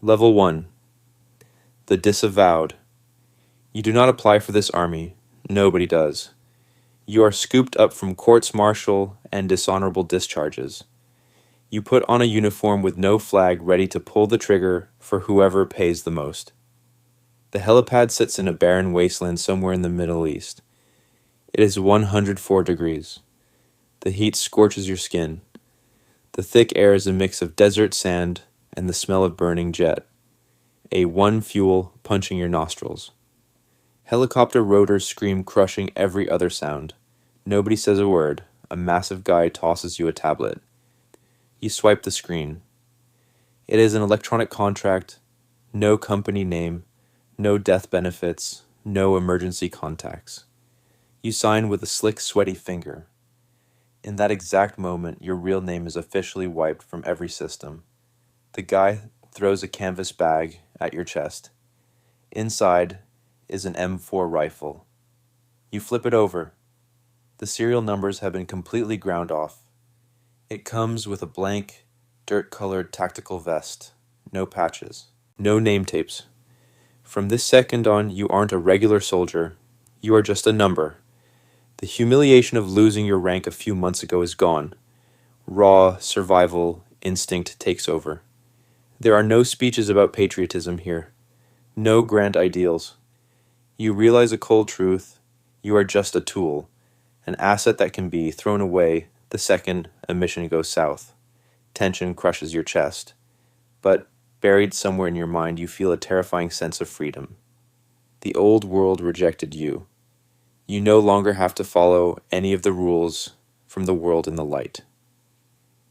Level 1. The Disavowed. You do not apply for this army. Nobody does. You are scooped up from courts martial and dishonorable discharges. You put on a uniform with no flag ready to pull the trigger for whoever pays the most. The helipad sits in a barren wasteland somewhere in the Middle East. It is 104 degrees. The heat scorches your skin. The thick air is a mix of desert sand and the smell of burning jet. A one fuel punching your nostrils. Helicopter rotors scream, crushing every other sound. Nobody says a word. A massive guy tosses you a tablet. You swipe the screen. It is an electronic contract. No company name. No death benefits. No emergency contacts. You sign with a slick, sweaty finger. In that exact moment, your real name is officially wiped from every system. The guy throws a canvas bag at your chest. Inside is an M4 rifle. You flip it over. The serial numbers have been completely ground off. It comes with a blank, dirt-colored tactical vest. No patches. No name tapes. From this second on, you aren't a regular soldier. You are just a number. The humiliation of losing your rank a few months ago is gone. Raw survival instinct takes over. There are no speeches about patriotism here. No grand ideals. You realize a cold truth. You are just a tool, an asset that can be thrown away the second a mission goes south. Tension crushes your chest. But buried somewhere in your mind, you feel a terrifying sense of freedom. The old world rejected you. You no longer have to follow any of the rules from the world in the light.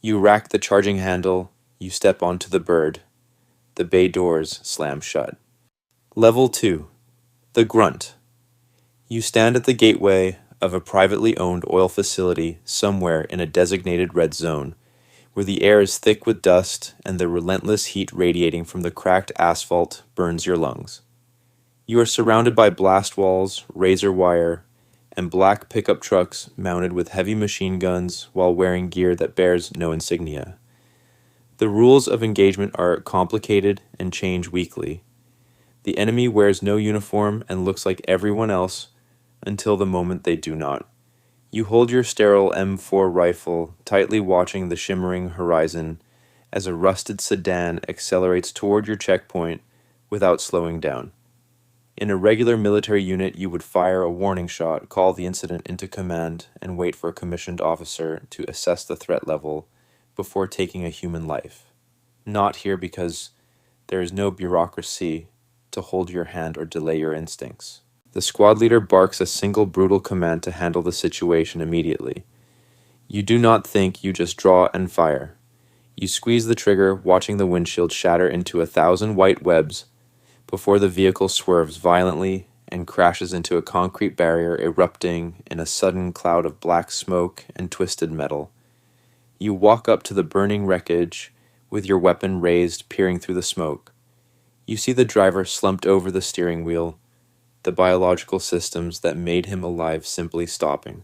You rack the charging handle, you step onto the bird. The bay doors slam shut. Level 2. The Grunt. You stand at the gateway of a privately owned oil facility somewhere in a designated red zone, where the air is thick with dust and the relentless heat radiating from the cracked asphalt burns your lungs. You are surrounded by blast walls, razor wire, and black pickup trucks mounted with heavy machine guns while wearing gear that bears no insignia. The rules of engagement are complicated and change weekly. The enemy wears no uniform and looks like everyone else until the moment they do not. You hold your sterile M4 rifle, tightly watching the shimmering horizon as a rusted sedan accelerates toward your checkpoint without slowing down. In a regular military unit, you would fire a warning shot, call the incident into command, and wait for a commissioned officer to assess the threat level before taking a human life. Not here, because there is no bureaucracy to hold your hand or delay your instincts. The squad leader barks a single brutal command to handle the situation immediately. You do not think, you just draw and fire. You squeeze the trigger, watching the windshield shatter into 1,000 white webs before the vehicle swerves violently and crashes into a concrete barrier, erupting in a sudden cloud of black smoke and twisted metal. You walk up to the burning wreckage with your weapon raised, peering through the smoke. You see the driver slumped over the steering wheel, the biological systems that made him alive simply stopping.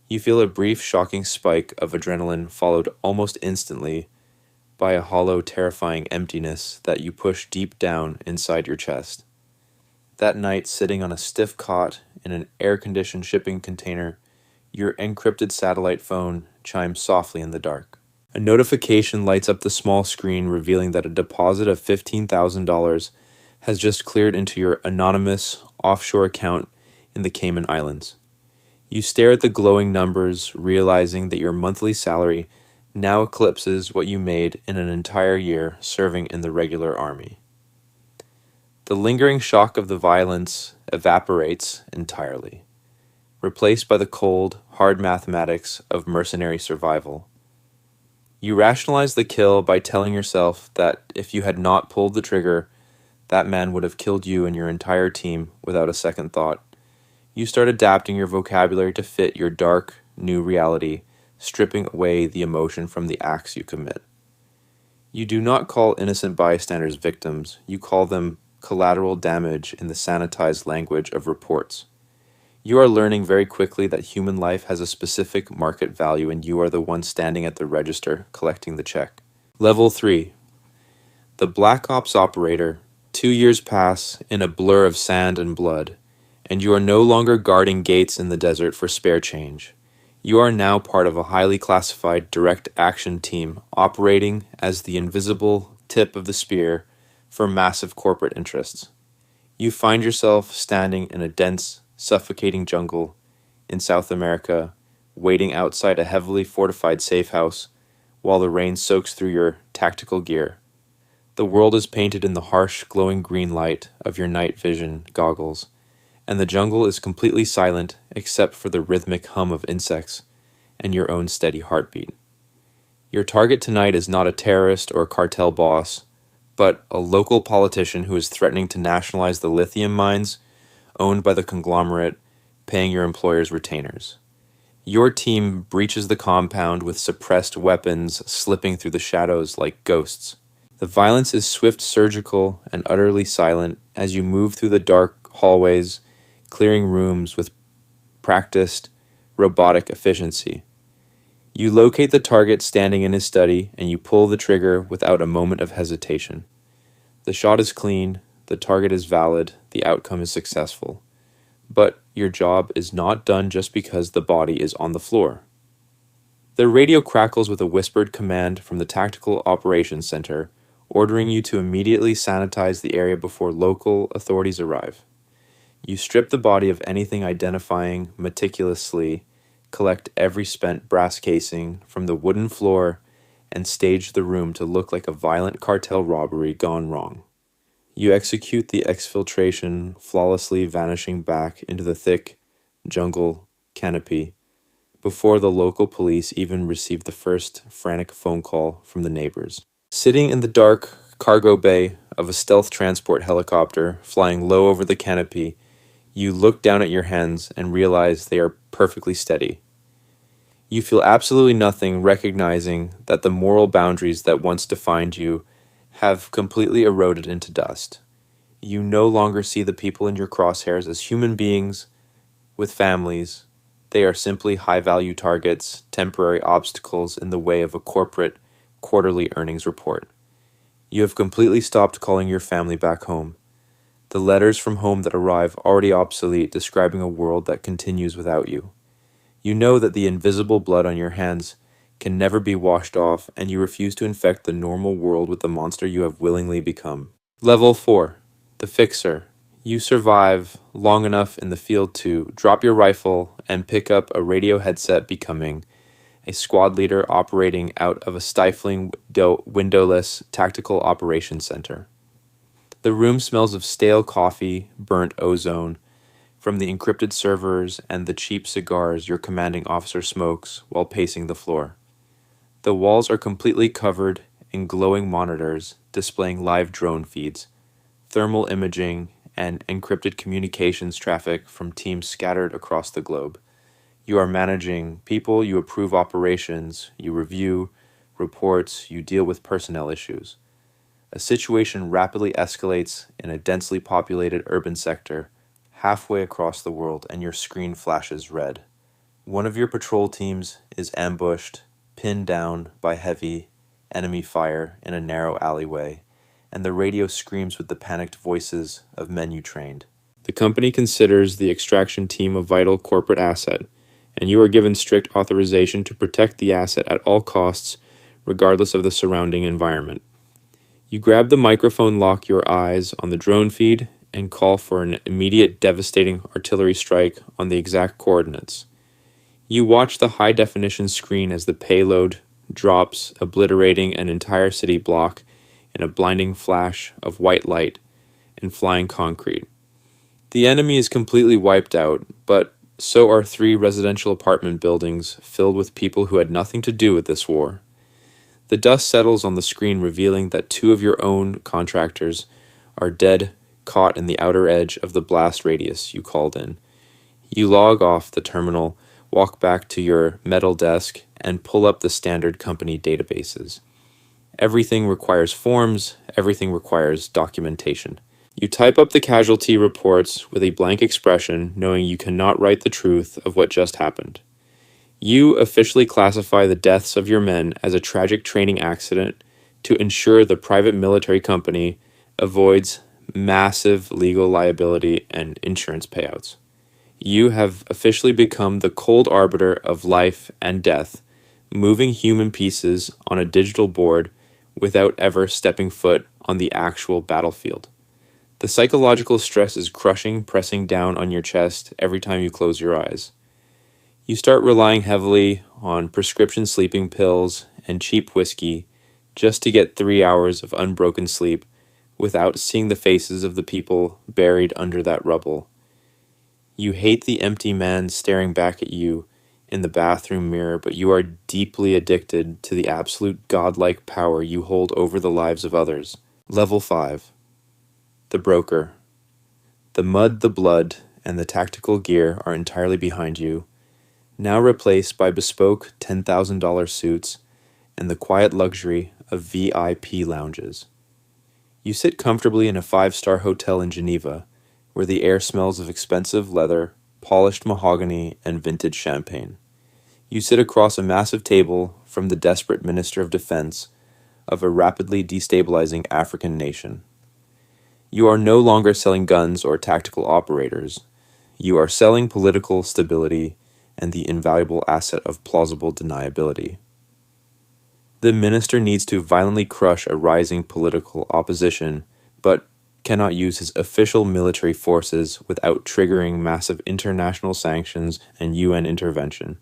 You feel a brief, shocking spike of adrenaline followed almost instantly by a hollow, terrifying emptiness that you push deep down inside your chest. That night, sitting on a stiff cot in an air-conditioned shipping container, your encrypted satellite phone chimes softly in the dark. A notification lights up the small screen, revealing that a deposit of $15,000 has just cleared into your anonymous offshore account in the Cayman Islands. You stare at the glowing numbers, realizing that your monthly salary now eclipses what you made in an entire year serving in the regular army. The lingering shock of the violence evaporates entirely, replaced by the cold, hard mathematics of mercenary survival. You rationalize the kill by telling yourself that if you had not pulled the trigger, that man would have killed you and your entire team without a second thought. You start adapting your vocabulary to fit your dark, new reality, stripping away the emotion from the acts you commit. You do not call innocent bystanders victims, you call them collateral damage in the sanitized language of reports. You are learning very quickly that human life has a specific market value and you are the one standing at the register collecting the check. Level 3. The Black Ops operator. 2 years pass in a blur of sand and blood, and you are no longer guarding gates in the desert for spare change. You are now part of a highly classified direct action team operating as the invisible tip of the spear for massive corporate interests. You find yourself standing in a dense, suffocating jungle in South America, waiting outside a heavily fortified safe house while the rain soaks through your tactical gear. The world is painted in the harsh, glowing green light of your night vision goggles, and the jungle is completely silent except for the rhythmic hum of insects and your own steady heartbeat. Your target tonight is not a terrorist or a cartel boss, but a local politician who is threatening to nationalize the lithium mines owned by the conglomerate paying your employer's retainers. Your team breaches the compound with suppressed weapons slipping through the shadows like ghosts. The violence is swift, surgical, and utterly silent as you move through the dark hallways, clearing rooms with practiced, robotic efficiency. You locate the target standing in his study, and you pull the trigger without a moment of hesitation. The shot is clean, the target is valid, the outcome is successful. But your job is not done just because the body is on the floor. The radio crackles with a whispered command from the Tactical Operations Center, ordering you to immediately sanitize the area before local authorities arrive. You strip the body of anything identifying meticulously, collect every spent brass casing from the wooden floor, and stage the room to look like a violent cartel robbery gone wrong. You execute the exfiltration, flawlessly vanishing back into the thick jungle canopy before the local police even receive the first frantic phone call from the neighbors. Sitting in the dark cargo bay of a stealth transport helicopter flying low over the canopy, you look down at your hands and realize they are perfectly steady. You feel absolutely nothing, recognizing that the moral boundaries that once defined you have completely eroded into dust. You no longer see the people in your crosshairs as human beings with families. They are simply high-value targets, temporary obstacles in the way of a corporate quarterly earnings report. You have completely stopped calling your family back home. The letters from home that arrive already obsolete, describing a world that continues without you. You know that the invisible blood on your hands can never be washed off, and you refuse to infect the normal world with the monster you have willingly become. Level 4. The Fixer. You survive long enough in the field to drop your rifle and pick up a radio headset, becoming a squad leader operating out of a stifling windowless tactical operations center. The room smells of stale coffee, burnt ozone from the encrypted servers, and the cheap cigars your commanding officer smokes while pacing the floor. The walls are completely covered in glowing monitors displaying live drone feeds, thermal imaging, and encrypted communications traffic from teams scattered across the globe. You are managing people, you approve operations, you review reports, you deal with personnel issues. A situation rapidly escalates in a densely populated urban sector, halfway across the world, and your screen flashes red. One of your patrol teams is ambushed, pinned down by heavy enemy fire in a narrow alleyway, and the radio screams with the panicked voices of men you trained. The company considers the extraction team a vital corporate asset, and you are given strict authorization to protect the asset at all costs, regardless of the surrounding environment. You grab the microphone, lock your eyes on the drone feed, and call for an immediate devastating artillery strike on the exact coordinates. You watch the high-definition screen as the payload drops, obliterating an entire city block in a blinding flash of white light and flying concrete. The enemy is completely wiped out, but so are 3 residential apartment buildings filled with people who had nothing to do with this war. The dust settles on the screen, revealing that 2 of your own contractors are dead, caught in the outer edge of the blast radius you called in. You log off the terminal, walk back to your metal desk, and pull up the standard company databases. Everything requires forms, everything requires documentation. You type up the casualty reports with a blank expression, knowing you cannot write the truth of what just happened. You officially classify the deaths of your men as a tragic training accident to ensure the private military company avoids massive legal liability and insurance payouts. You have officially become the cold arbiter of life and death, moving human pieces on a digital board without ever stepping foot on the actual battlefield. The psychological stress is crushing, pressing down on your chest every time you close your eyes. You start relying heavily on prescription sleeping pills and cheap whiskey just to get 3 hours of unbroken sleep without seeing the faces of the people buried under that rubble. You hate the empty man staring back at you in the bathroom mirror, but you are deeply addicted to the absolute godlike power you hold over the lives of others. Level 5. The Broker. The mud, the blood, and the tactical gear are entirely behind you, now replaced by bespoke $10,000 suits and the quiet luxury of VIP lounges. You sit comfortably in a 5-star hotel in Geneva, where the air smells of expensive leather, polished mahogany, and vintage champagne. You sit across a massive table from the desperate Minister of Defense of a rapidly destabilizing African nation. You are no longer selling guns or tactical operators. You are selling political stability and the invaluable asset of plausible deniability. The minister needs to violently crush a rising political opposition, but cannot use his official military forces without triggering massive international sanctions and UN intervention.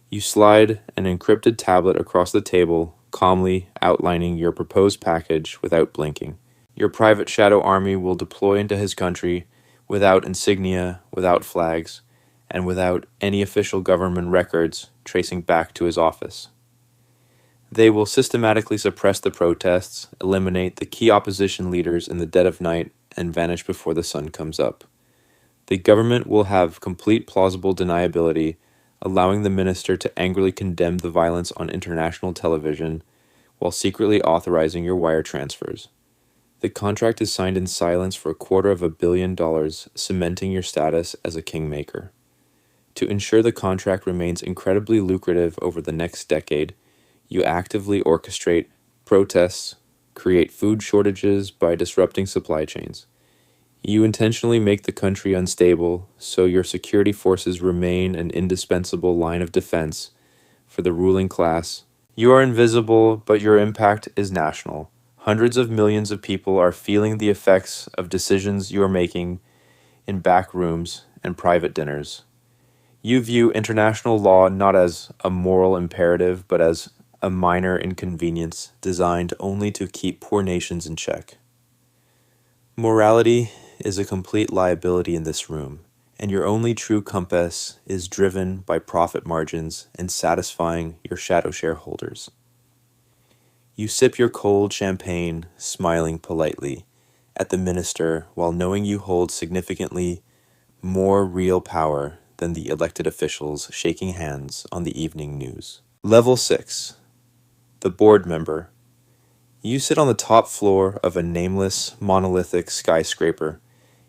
You slide an encrypted tablet across the table, calmly outlining your proposed package without blinking. Your private shadow army will deploy into his country without insignia, without flags, and without any official government records tracing back to his office. They will systematically suppress the protests, eliminate the key opposition leaders in the dead of night, and vanish before the sun comes up. The government will have complete plausible deniability, allowing the minister to angrily condemn the violence on international television while secretly authorizing your wire transfers. The contract is signed in silence for $250 million, cementing your status as a kingmaker. To ensure the contract remains incredibly lucrative over the next decade, you actively orchestrate protests, create food shortages by disrupting supply chains. You intentionally make the country unstable so your security forces remain an indispensable line of defense for the ruling class. You are invisible, but your impact is national. Hundreds of millions of people are feeling the effects of decisions you are making in back rooms and private dinners. You view international law not as a moral imperative, but as a minor inconvenience designed only to keep poor nations in check. Morality is a complete liability in this room, and your only true compass is driven by profit margins and satisfying your shadow shareholders. You sip your cold champagne, smiling politely at the minister while knowing you hold significantly more real power than the elected officials shaking hands on the evening news. Level 6. The Board Member. You sit on the top floor of a nameless, monolithic skyscraper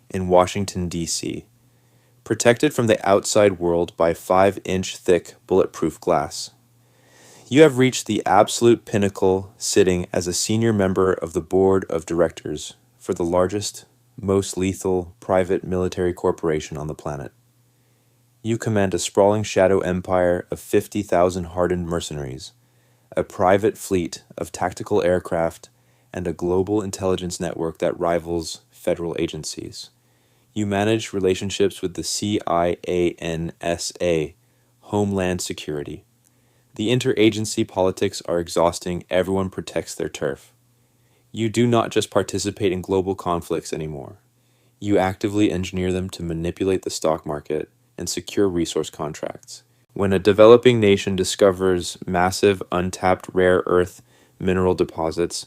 in Washington, D.C., protected from the outside world by 5-inch thick bulletproof glass. You have reached the absolute pinnacle, sitting as a senior member of the board of directors for the largest, most lethal private military corporation on the planet. You command a sprawling shadow empire of 50,000 hardened mercenaries, a private fleet of tactical aircraft, and a global intelligence network that rivals federal agencies. You manage relationships with the CIANSA, Homeland Security. The interagency politics are exhausting. Everyone protects their turf. You do not just participate in global conflicts anymore. You actively engineer them to manipulate the stock market and secure resource contracts. When a developing nation discovers massive untapped rare earth mineral deposits,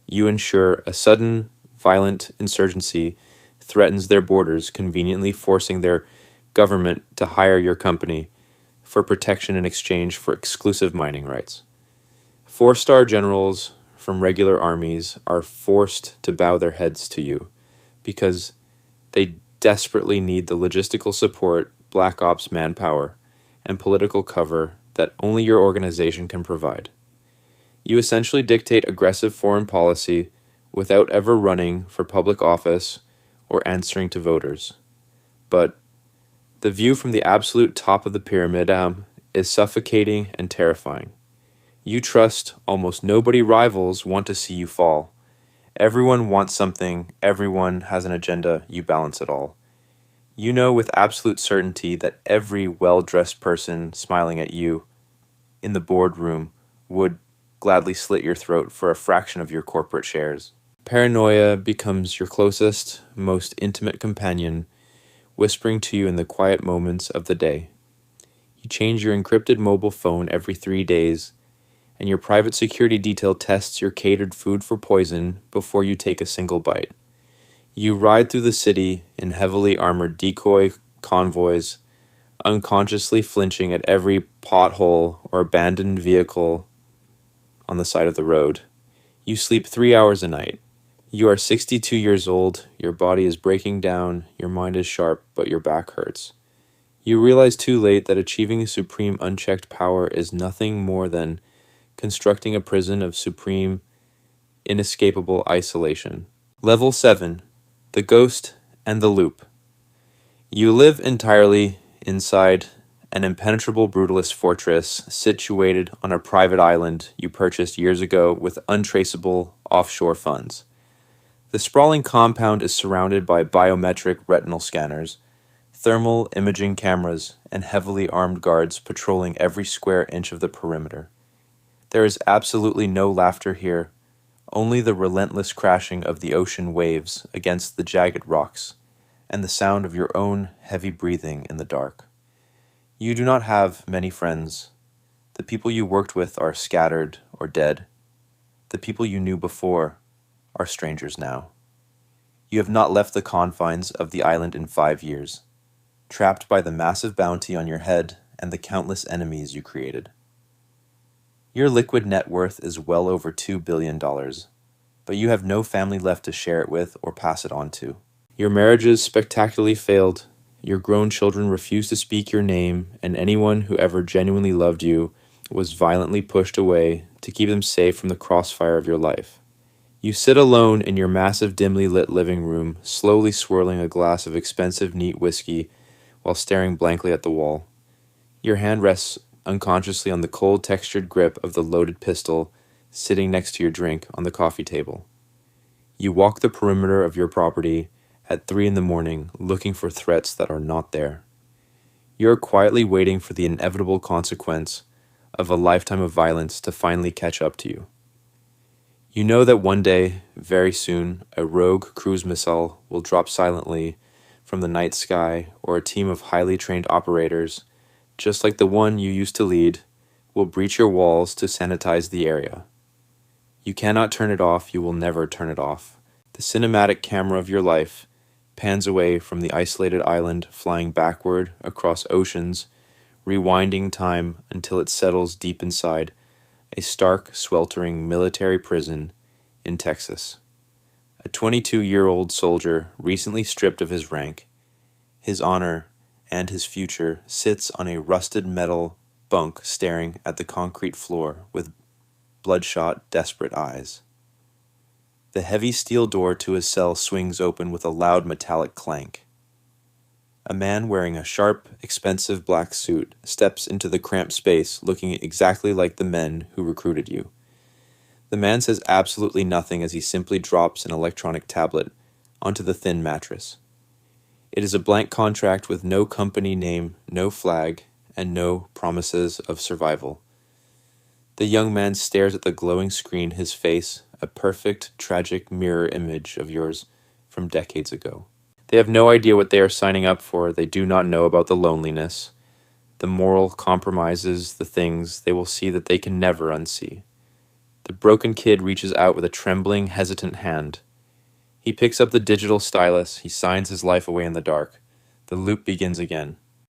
you ensure a sudden, violent insurgency threatens their borders, conveniently forcing their government to hire your company for protection in exchange for exclusive mining rights. 4-star generals from regular armies are forced to bow their heads to you because they desperately need the logistical support, black ops manpower, and political cover that only your organization can provide. You essentially dictate aggressive foreign policy without ever running for public office or answering to voters. But the view from the absolute top of the pyramid is suffocating and terrifying. You trust almost nobody, rivals want to see you fall. Everyone wants something, everyone has an agenda, you balance it all. You know with absolute certainty that every well-dressed person smiling at you in the boardroom would gladly slit your throat for a fraction of your corporate shares. Paranoia becomes your closest, most intimate companion, whispering to you in the quiet moments of the day. You change your encrypted mobile phone every 3 days, and your private security detail tests your catered food for poison before you take a single bite. You ride through the city in heavily armored decoy convoys, unconsciously flinching at every pothole or abandoned vehicle on the side of the road. You sleep 3 hours a night. You are 62 years old, your body is breaking down, your mind is sharp, but your back hurts. You realize too late that achieving supreme unchecked power is nothing more than constructing a prison of supreme, inescapable isolation. Level 7. The Ghost and the Loop. You live entirely inside an impenetrable brutalist fortress situated on a private island you purchased years ago with untraceable offshore funds. The sprawling compound is surrounded by biometric retinal scanners, thermal imaging cameras, and heavily armed guards patrolling every square inch of the perimeter. There is absolutely no laughter here, only the relentless crashing of the ocean waves against the jagged rocks, and the sound of your own heavy breathing in the dark. You do not have many friends. The people you worked with are scattered or dead. The people you knew before are strangers now. You have not left the confines of the island in 5 years, trapped by the massive bounty on your head and the countless enemies you created. Your liquid net worth is well over $2 billion, but you have no family left to share it with or pass it on to. Your marriages spectacularly failed, your grown children refused to speak your name, and anyone who ever genuinely loved you was violently pushed away to keep them safe from the crossfire of your life. You sit alone in your massive dimly lit living room, slowly swirling a glass of expensive neat whiskey while staring blankly at the wall. Your hand rests unconsciously on the cold textured grip of the loaded pistol sitting next to your drink on the coffee table. You walk the perimeter of your property at 3 a.m, looking for threats that are not there. You are quietly waiting for the inevitable consequence of a lifetime of violence to finally catch up to you. You know that one day, very soon, a rogue cruise missile will drop silently from the night sky, or a team of highly trained operators, just like the one you used to lead, will breach your walls to sanitize the area. You cannot turn it off, you will never turn it off. The cinematic camera of your life pans away from the isolated island, flying backward across oceans, rewinding time until it settles deep inside a stark, sweltering military prison in Texas. A 22-year-old soldier, recently stripped of his rank, his honor, and his future, sits on a rusted metal bunk staring at the concrete floor with bloodshot, desperate eyes. The heavy steel door to his cell swings open with a loud metallic clank. A man wearing a sharp, expensive black suit steps into the cramped space looking exactly like the men who recruited you. The man says absolutely nothing as he simply drops an electronic tablet onto the thin mattress. It is a blank contract with no company name, no flag, and no promises of survival. The young man stares at the glowing screen, his face a perfect, tragic mirror image of yours from decades ago. They have no idea what they are signing up for. They do not know about the loneliness, the moral compromises, the things they will see that they can never unsee. The broken kid reaches out with a trembling, hesitant hand. He picks up the digital stylus. He signs his life away in the dark. The loop begins again.